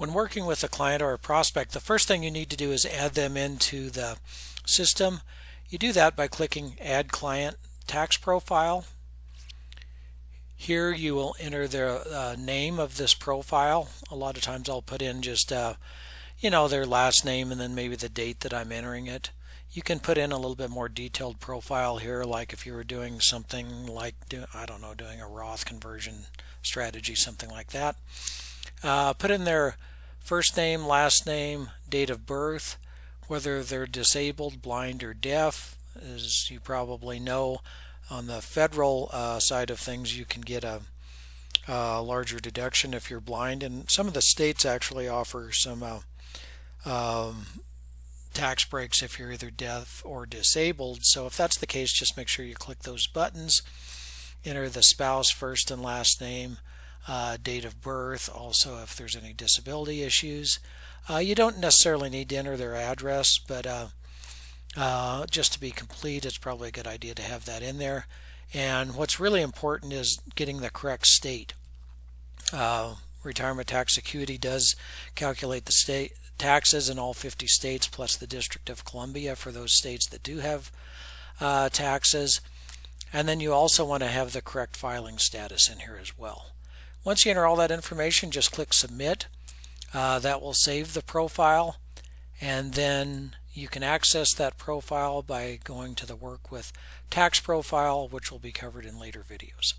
When working with a client or a prospect, the first thing you need to do is add them into the system. You do that by clicking Add Client Tax Profile. Here you will enter the name of this profile. A lot of times I'll put in just their last name and then maybe the date that I'm entering it. You can put in a little bit more detailed profile here, like if you were doing something like doing a Roth conversion strategy, something like that. Put in their first name, last name, date of birth, whether they're disabled, blind, or deaf. As you probably know, on the federal side of things, you can get a larger deduction if you're blind, and some of the states actually offer some tax breaks if you're either deaf or disabled. So if that's the case, just make sure you click those buttons. Enter the spouse first and last name, date of birth, also if there's any disability issues. You don't necessarily need to enter their address, but just to be complete, it's probably a good idea to have that in there. And what's really important is getting the correct state. Retirement Tax Acuity does calculate the state taxes in all 50 states plus the District of Columbia for those states that do have taxes. And then you also want to have the correct filing status in here as well. Once you enter all that information, just click Submit. That will save the profile, and then you can access that profile by going to the Work with Tax profile, which will be covered in later videos.